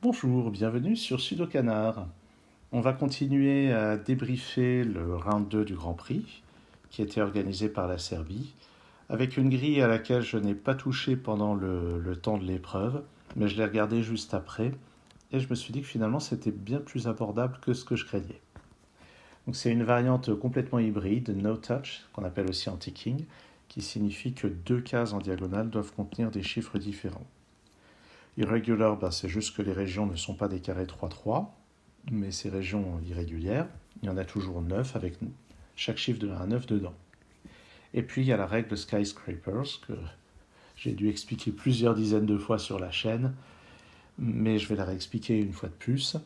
Bonjour, bienvenue sur Sudokanar. On va continuer à débriefer le round 2 du Grand Prix, qui a été organisé par la Serbie, avec une grille à laquelle je n'ai pas touché pendant le temps de l'épreuve, mais je l'ai regardée juste après, et je me suis dit que finalement c'était bien plus abordable que ce que je craignais. Donc c'est une variante complètement hybride, no touch, qu'on appelle aussi anti-king, qui signifie que deux cases en diagonale doivent contenir des chiffres différents. Irregular, c'est juste que les régions ne sont pas des carrés 3-3, mais ces régions irrégulières, il y en a toujours 9 avec chaque chiffre de 1 à 9 dedans. Et puis il y a la règle skyscrapers que j'ai dû expliquer plusieurs dizaines de fois sur la chaîne, mais je vais la réexpliquer une fois de plus.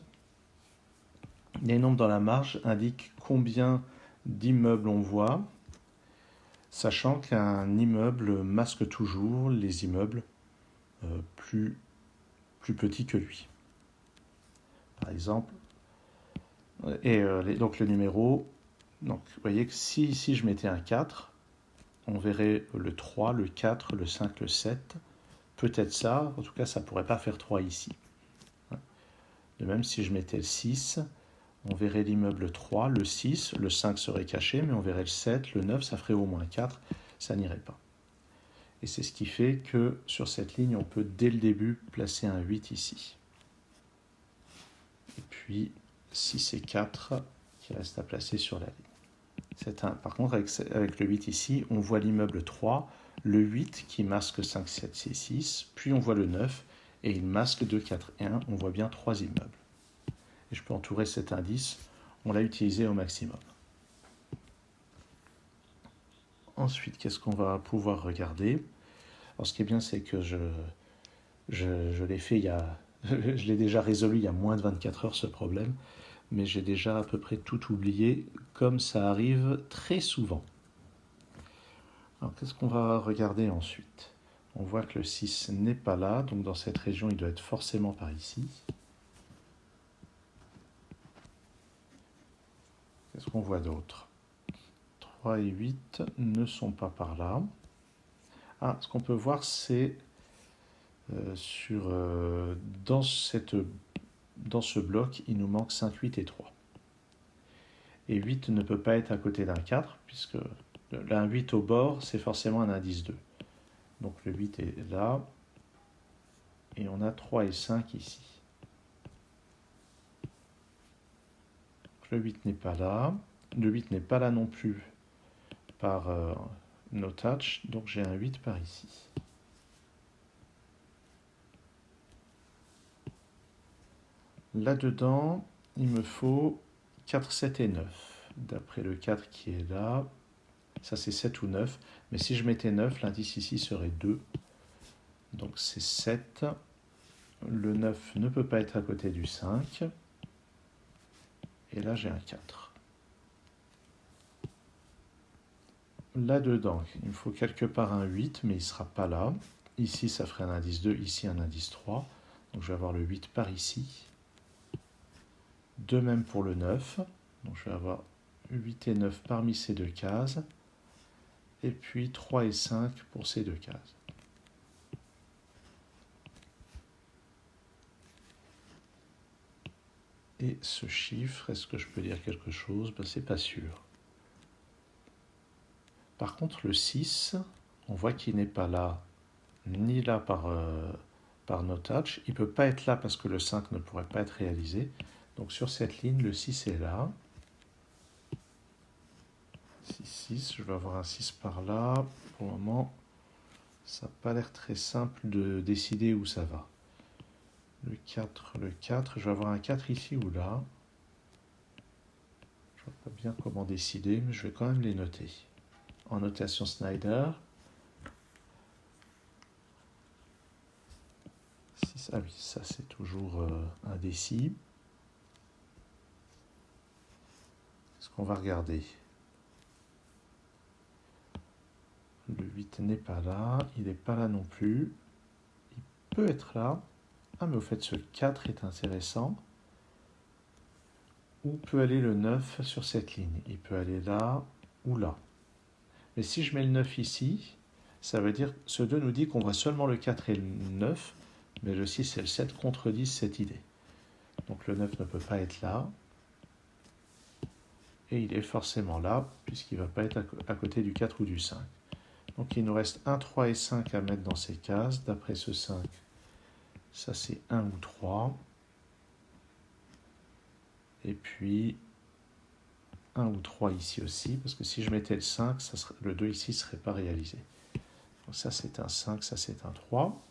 Les nombres dans la marge indiquent combien d'immeubles on voit, sachant qu'un immeuble masque toujours les immeubles plus petits que lui. Par exemple, donc le numéro, donc vous voyez que si ici je mettais un 4, on verrait le 3, le 4, le 5, le 7. Peut-être ça, en tout cas ça ne pourrait pas faire 3 ici. De même, si je mettais le 6, on verrait l'immeuble 3, le 6, le 5 serait caché, mais on verrait le 7, le 9, ça ferait au moins 4, ça n'irait pas. Et c'est ce qui fait que sur cette ligne, on peut dès le début placer un 8 ici. Et puis 6 et 4 qui restent à placer sur la ligne. Par contre, avec le 8 ici, on voit l'immeuble 3, le 8 qui masque 5, 7, 6, 6, puis on voit le 9, et il masque 2, 4 et 1, on voit bien 3 immeubles. Et je peux entourer cet indice, on l'a utilisé au maximum. Ensuite, qu'est-ce qu'on va pouvoir regarder? Alors, ce qui est bien, c'est que je l'ai fait je l'ai déjà résolu il y a moins de 24 heures ce problème, mais j'ai déjà à peu près tout oublié, comme ça arrive très souvent. Alors, qu'est-ce qu'on va regarder ensuite? On voit que le 6 n'est pas là, donc dans cette région, il doit être forcément par ici. Qu'est-ce qu'on voit d'autre? 3 et 8 ne sont pas par là. Ah, ce qu'on peut voir, c'est dans ce bloc, il nous manque 5, 8 et 3. Et 8 ne peut pas être à côté d'un 4, puisque un 8 au bord, c'est forcément un indice 2. Donc le 8 est là, et on a 3 et 5 ici. Le 8 n'est pas là, le 8 n'est pas là non plus par no touch, donc j'ai un 8 par ici. Là-dedans, il me faut 4, 7 et 9. D'après le 4 qui est là, ça c'est 7 ou 9. Mais si je mettais 9, l'indice ici serait 2. Donc c'est 7. Le 9 ne peut pas être à côté du 5. Et là j'ai un 4. Là-dedans, il me faut quelque part un 8, mais il ne sera pas là. Ici, ça ferait un indice 2, ici un indice 3. Donc je vais avoir le 8 par ici. De même pour le 9. Donc je vais avoir 8 et 9 parmi ces deux cases. Et puis 3 et 5 pour ces deux cases. Et ce chiffre, est-ce que je peux dire quelque chose? C'est pas sûr. Par contre, le 6, on voit qu'il n'est pas là, ni là par no touch. Il ne peut pas être là parce que le 5 ne pourrait pas être réalisé. Donc sur cette ligne, le 6 est là. 6, 6, je vais avoir un 6 par là. Pour le moment, ça n'a pas l'air très simple de décider où ça va. Le 4, je vais avoir un 4 ici ou là. Je ne vois pas bien comment décider, mais je vais quand même les noter. En notation Snyder. 6, ah oui, ça c'est toujours indécis. Est-ce qu'on va regarder? Le 8 n'est pas là, il n'est pas là non plus. Il peut être là. Ah, mais au fait, ce 4 est intéressant. Où peut aller le 9 sur cette ligne? Il peut aller là ou là. Mais si je mets le 9 ici, ça veut dire, ce 2 nous dit qu'on voit seulement le 4 et le 9, Mais le 6 et le 7 contredisent cette idée. Donc le 9 ne peut pas être là. Et il est forcément là, puisqu'il ne va pas être à côté du 4 ou du 5. Donc il nous reste 1, 3 et 5 à mettre dans ces cases. D'après ce 5, ça c'est 1 ou 3. Et puis 1 ou 3 ici aussi, parce que si je mettais le 5, le 2 ici ne serait pas réalisé. Donc ça c'est un 5, ça c'est un 3.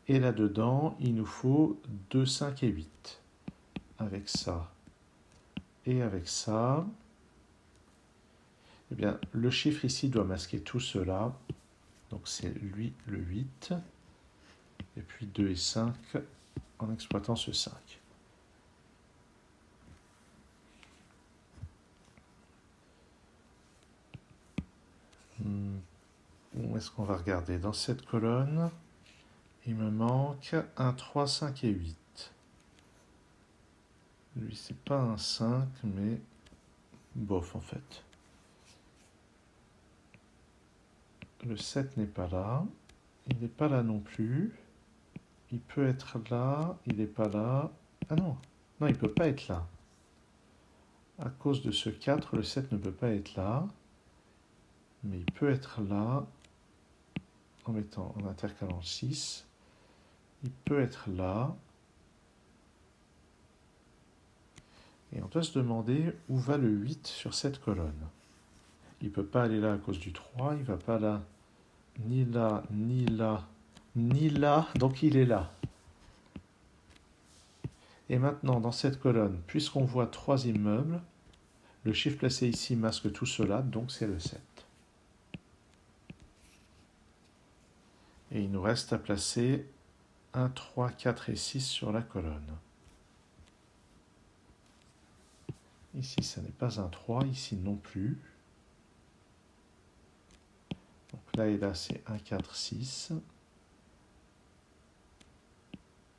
Et là-dedans, il nous faut 2, 5 et 8. Avec ça et avec ça, eh bien, le chiffre ici doit masquer tout cela. Donc c'est lui le 8. Et puis 2 et 5 en exploitant ce 5. Où est-ce qu'on va regarder? Dans cette colonne, il me manque un 3, 5 et 8. Lui, c'est pas un 5, mais bof en fait. Le 7 n'est pas là. Il n'est pas là non plus. Il peut être là. Il n'est pas là. Ah non. Non, il ne peut pas être là. À cause de ce 4, le 7 ne peut pas être là. Mais il peut être là en intercalant le 6. Il peut être là. Et on doit se demander où va le 8 sur cette colonne. Il ne peut pas aller là à cause du 3. Il ne va pas là. Ni là, ni là, ni là. Donc il est là. Et maintenant, dans cette colonne, puisqu'on voit 3 immeubles, le chiffre placé ici masque tout cela, donc c'est le 7. Et il nous reste à placer 1, 3, 4 et 6 sur la colonne. Ici, ça n'est pas un 3, ici non plus. Donc là et là, c'est 1, 4, 6.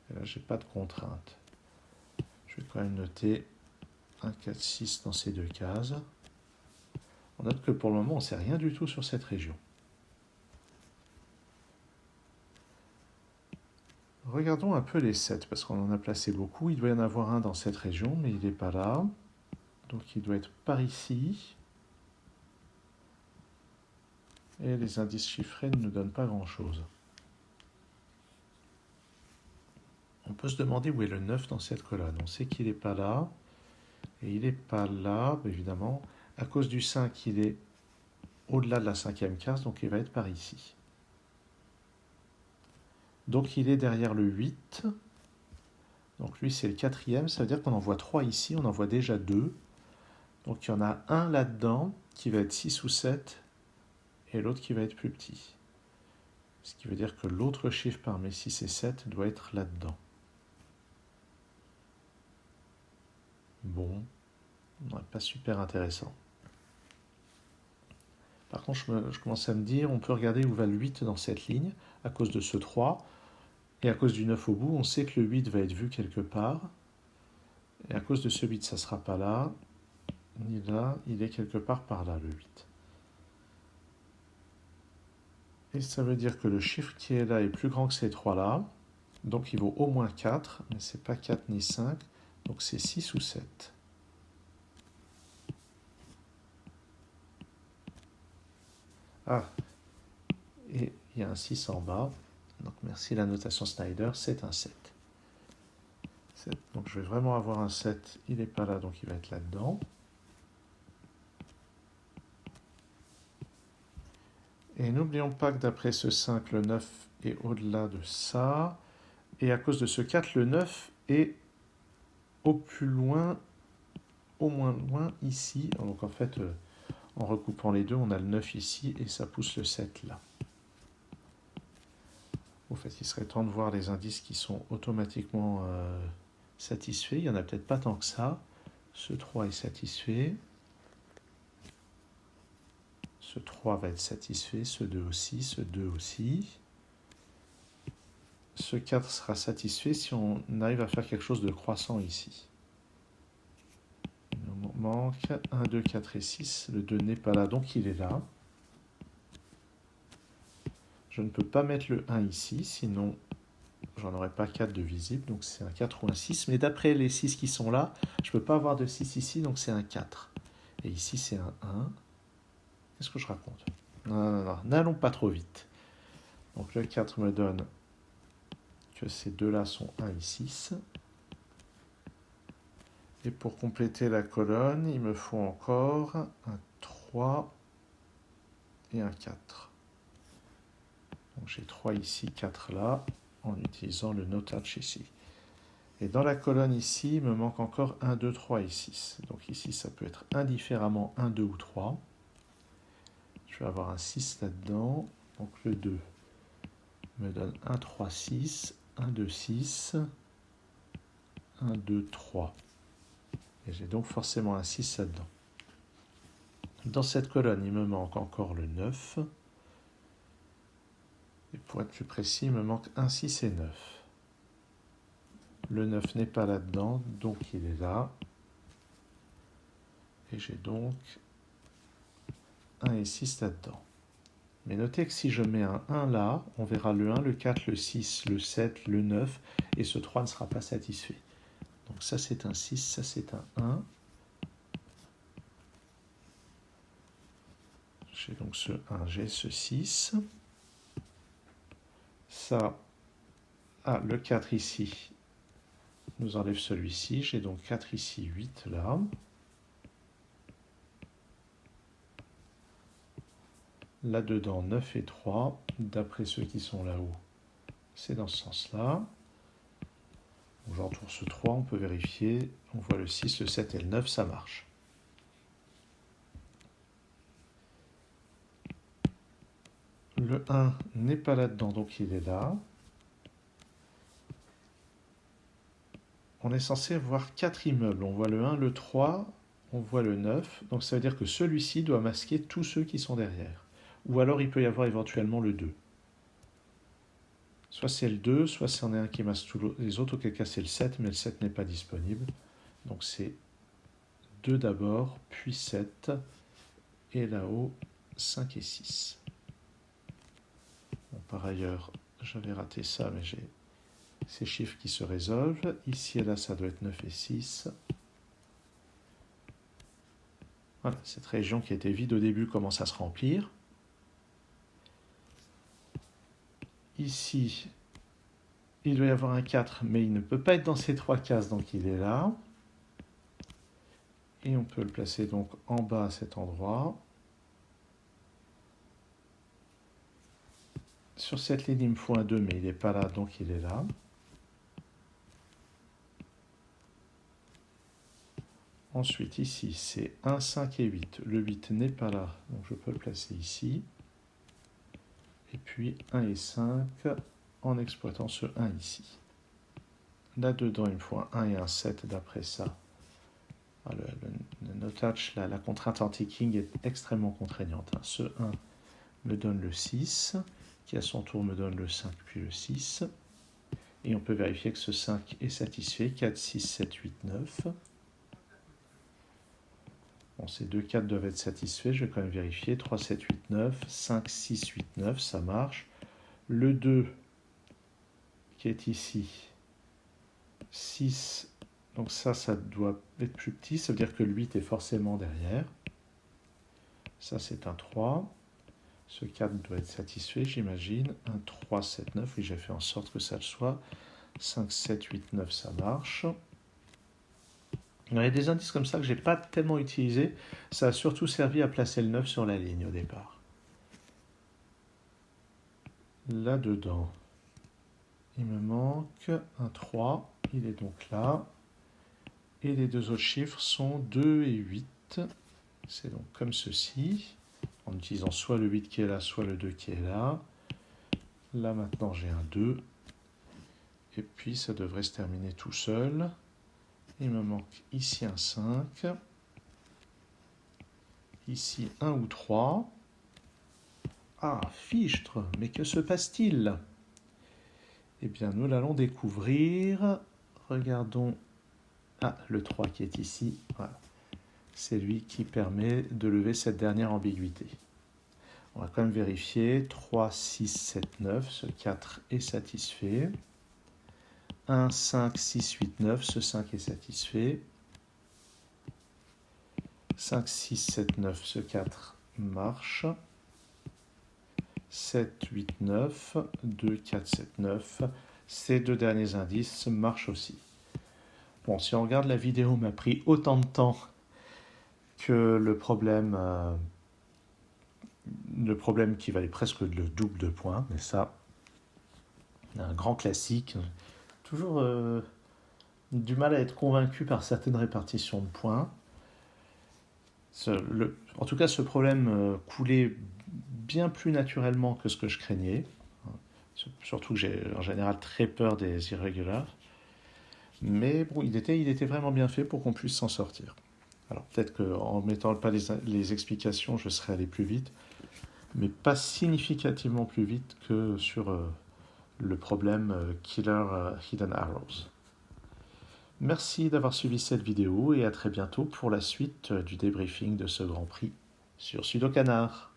Et là, je n'ai pas de contrainte. Je vais quand même noter 1, 4, 6 dans ces deux cases. On note que pour le moment, on ne sait rien du tout sur cette région. Regardons un peu les 7, parce qu'on en a placé beaucoup. Il doit y en avoir un dans cette région, mais il n'est pas là. Donc il doit être par ici. Et les indices chiffrés ne nous donnent pas grand-chose. On peut se demander où est le 9 dans cette colonne. On sait qu'il n'est pas là. Et il n'est pas là, évidemment. À cause du 5, il est au-delà de la 5e case, donc il va être par ici. Donc il est derrière le 8. Donc lui, c'est le 4e. Ça veut dire qu'on en voit 3 ici. On en voit déjà 2. Donc il y en a un là-dedans qui va être 6 ou 7 et l'autre qui va être plus petit. Ce qui veut dire que l'autre chiffre parmi 6 et 7 doit être là-dedans. Bon, pas super intéressant. Par contre, je commence à me dire, on peut regarder où va le 8 dans cette ligne, à cause de ce 3. Et à cause du 9 au bout, on sait que le 8 va être vu quelque part. Et à cause de ce 8, ça ne sera pas là, ni là, il est quelque part par là, le 8. Et ça veut dire que le chiffre qui est là est plus grand que ces 3-là. Donc il vaut au moins 4, mais ce n'est pas 4 ni 5, donc c'est 6 ou 7. Ah, et il y a un 6 en bas, donc merci la notation Snyder, c'est un 7. Donc je vais vraiment avoir un 7, il n'est pas là, donc il va être là-dedans. Et n'oublions pas que d'après ce 5, le 9 est au-delà de ça. Et à cause de ce 4, le 9 est au plus loin, au moins loin ici. Donc en fait, en recoupant les deux, on a le 9 ici et ça pousse le 7 là. Au fait, il serait temps de voir les indices qui sont automatiquement satisfaits. Il n'y en a peut-être pas tant que ça. Ce 3 est satisfait. Ce 3 va être satisfait, ce 2 aussi, ce 2 aussi. Ce 4 sera satisfait si on arrive à faire quelque chose de croissant ici. Il nous manque 1, 2, 4 et 6. Le 2 n'est pas là, donc il est là. Je ne peux pas mettre le 1 ici, sinon j'en aurai pas 4 de visible, donc c'est un 4 ou un 6. Mais d'après les 6 qui sont là, je ne peux pas avoir de 6 ici, donc c'est un 4. Et ici, c'est un 1. Qu'est-ce que je raconte? Non, n'allons pas trop vite. Donc le 4 me donne que ces deux-là sont 1 et 6. Et pour compléter la colonne, il me faut encore un 3 et un 4. Donc j'ai 3 ici, 4 là, en utilisant le no-touch ici. Et dans la colonne ici, il me manque encore 1, 2, 3 et 6. Donc ici, ça peut être indifféremment 1, 2 ou 3. Je vais avoir un 6 là-dedans. Donc le 2 me donne 1, 3, 6, 1, 2, 6, 1, 2, 3. Et j'ai donc forcément un 6 là-dedans. Dans cette colonne, il me manque encore le 9. Et pour être plus précis, il me manque 1, 6 et 9. Le 9 n'est pas là-dedans, donc il est là. Et j'ai donc 1 et 6 là-dedans. Mais notez que si je mets un 1 là, on verra le 1, le 4, le 6, le 7, le 9, et ce 3 ne sera pas satisfait. Donc ça c'est un 6, ça c'est un 1. J'ai donc ce 1, j'ai ce 6. Ça, le 4 ici nous enlève celui-ci. J'ai donc 4 ici, 8 là. Là-dedans, 9 et 3. D'après ceux qui sont là-haut, c'est dans ce sens-là. J'entoure ce 3, on peut vérifier. On voit le 6, le 7 et le 9, ça marche. Le 1 n'est pas là-dedans, donc il est là. On est censé voir 4 immeubles. On voit le 1, le 3, on voit le 9. Donc ça veut dire que celui-ci doit masquer tous ceux qui sont derrière. Ou alors il peut y avoir éventuellement le 2. Soit c'est le 2, soit c'en est un qui masque tous les autres, auquel cas c'est le 7, mais le 7 n'est pas disponible. Donc c'est 2 d'abord, puis 7, et là-haut, 5 et 6. Bon, par ailleurs, j'avais raté ça, mais j'ai ces chiffres qui se résolvent. Ici et là, ça doit être 9 et 6. Voilà, cette région qui était vide au début commence à se remplir. Ici, il doit y avoir un 4, mais il ne peut pas être dans ces 3 cases, donc il est là. Et on peut le placer donc en bas à cet endroit. Sur cette ligne, il me faut un 2, mais il n'est pas là, donc il est là. Ensuite, ici, c'est 1, 5 et 8. Le 8 n'est pas là, donc je peux le placer ici. Et puis 1 et 5 en exploitant ce 1 ici. Là-dedans, il me faut un 1 et un 7 d'après ça. Le no-touch, la contrainte anti-king est extrêmement contraignante. Ce 1 me donne le 6, qui à son tour me donne le 5 puis le 6. Et on peut vérifier que ce 5 est satisfait. 4, 6, 7, 8, 9. Bon, ces deux 4 doivent être satisfaits. Je vais quand même vérifier. 3, 7, 8, 9. 5, 6, 8, 9. Ça marche. Le 2 qui est ici. 6. Donc ça doit être plus petit. Ça veut dire que le 8 est forcément derrière. Ça, c'est un 3. Ce 4 doit être satisfait, j'imagine. 1, 3, 7, 9. Oui, j'ai fait en sorte que ça le soit. 5, 7, 8, 9, ça marche. Il y a des indices comme ça que je n'ai pas tellement utilisés. Ça a surtout servi à placer le 9 sur la ligne au départ. Là-dedans, il me manque un 3. Il est donc là. Et les deux autres chiffres sont 2 et 8. C'est donc comme ceci, en utilisant soit le 8 qui est là, soit le 2 qui est là. Là maintenant j'ai un 2. Et puis ça devrait se terminer tout seul. Il me manque ici un 5. Ici 1 ou 3. Ah, fichtre, mais que se passe-t-il? Eh bien, nous l'allons découvrir. Regardons. Ah, le 3 qui est ici. Voilà. C'est lui qui permet de lever cette dernière ambiguïté. On va quand même vérifier. 3, 6, 7, 9. Ce 4 est satisfait. 1, 5, 6, 8, 9. Ce 5 est satisfait. 5, 6, 7, 9. Ce 4 marche. 7, 8, 9. 2, 4, 7, 9. Ces deux derniers indices marchent aussi. Bon, si on regarde la vidéo, m'a pris autant de temps que le problème qui valait presque le double de points, mais ça, un grand classique. Toujours du mal à être convaincu par certaines répartitions de points. En tout cas, ce problème coulait bien plus naturellement que ce que je craignais. Surtout que j'ai en général très peur des irrégulaires. Mais bon, il était vraiment bien fait pour qu'on puisse s'en sortir. Alors peut-être qu'en ne mettant pas les explications, je serais allé plus vite, mais pas significativement plus vite que sur le problème Killer Hidden Arrows. Merci d'avoir suivi cette vidéo et à très bientôt pour la suite du débriefing de ce Grand Prix sur Sudokanar.